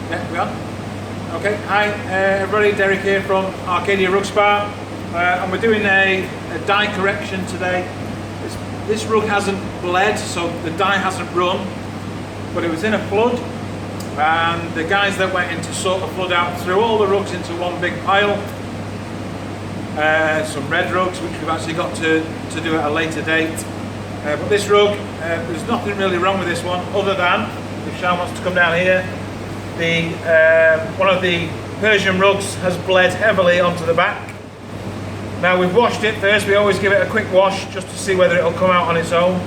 Yeah, we on? Okay, hi everybody, Derek here from Arcadia Rug Spa, and we're doing a dye correction today. This rug hasn't bled, so the dye hasn't run, but it was in a flood, and the guys that went in to sort the flood out threw all the rugs into one big pile. Some red rugs, which we've actually got to do at a later date. But this rug, there's nothing really wrong with this one, other than, if Sean wants to come down here, one of the Persian rugs has bled heavily onto the back. Now we've washed it first. We always give it a quick wash just to see whether it'll come out on its own.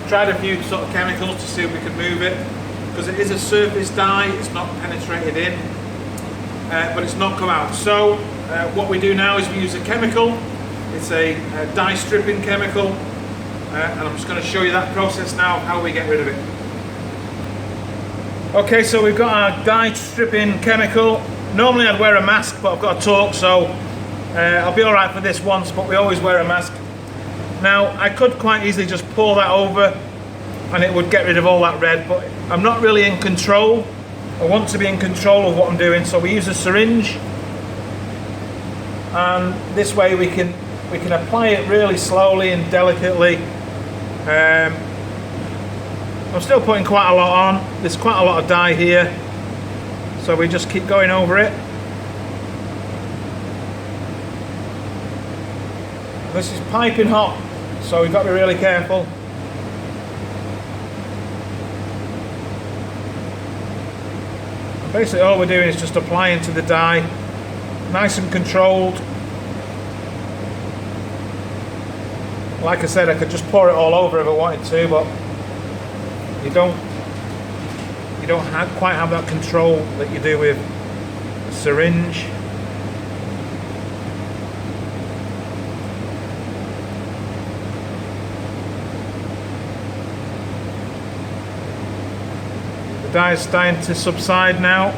Tried a few sort of chemicals to see if we could move it, because it is a surface dye, it's not penetrated in, but it's not come out. So what we do now is we use a chemical. It's a dye stripping chemical, and I'm just going to show you that process now, how we get rid of it. Okay, so we've got our dye stripping chemical. Normally I'd wear a mask, but I've got to talk, so I'll be alright for this once, but we always wear a mask. Now, I could quite easily just pour that over and it would get rid of all that red, but I'm not really in control. I want to be in control of what I'm doing, so we use a syringe, and this way we can apply it really slowly and delicately. I'm still putting quite a lot on. There's quite a lot of dye here, so we just keep going over it. This is piping hot, so we've got to be really careful. Basically all we're doing is just applying to the dye, nice and controlled. Like I said, I could just pour it all over if I wanted to, but you don't quite have that control that you do with a syringe. The dye is starting to subside now.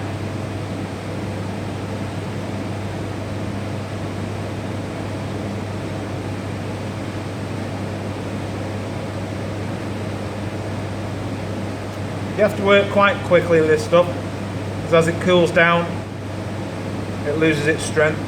You have to work quite quickly with this stuff, because as it cools down, it loses its strength.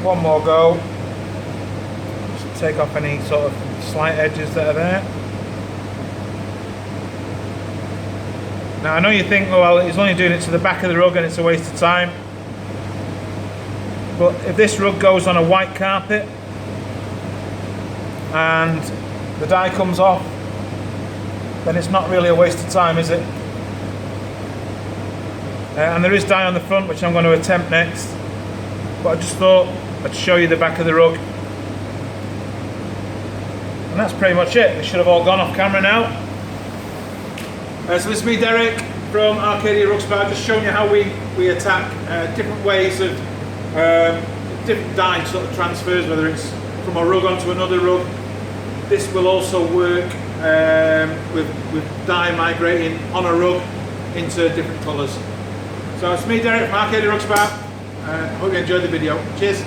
One more go. Just take off any sort of slight edges that are there. Now I know you think, oh, well, he's only doing it to the back of the rug and it's a waste of time. But if this rug goes on a white carpet and the dye comes off, then it's not really a waste of time, is it? And there is dye on the front, which I'm going to attempt next. But I just thought I'd show you the back of the rug. And that's pretty much it. They should have all gone off camera now. So this is me, Derek, from Arcadia Rug Spa, just showing you how we attack different ways of different dye sort of transfers, whether it's from a rug onto another rug. This will also work with dye migrating on a rug into different colours. So it's me, Derek, from Arcadia Rug Spa. Hope you enjoyed the video. Cheers.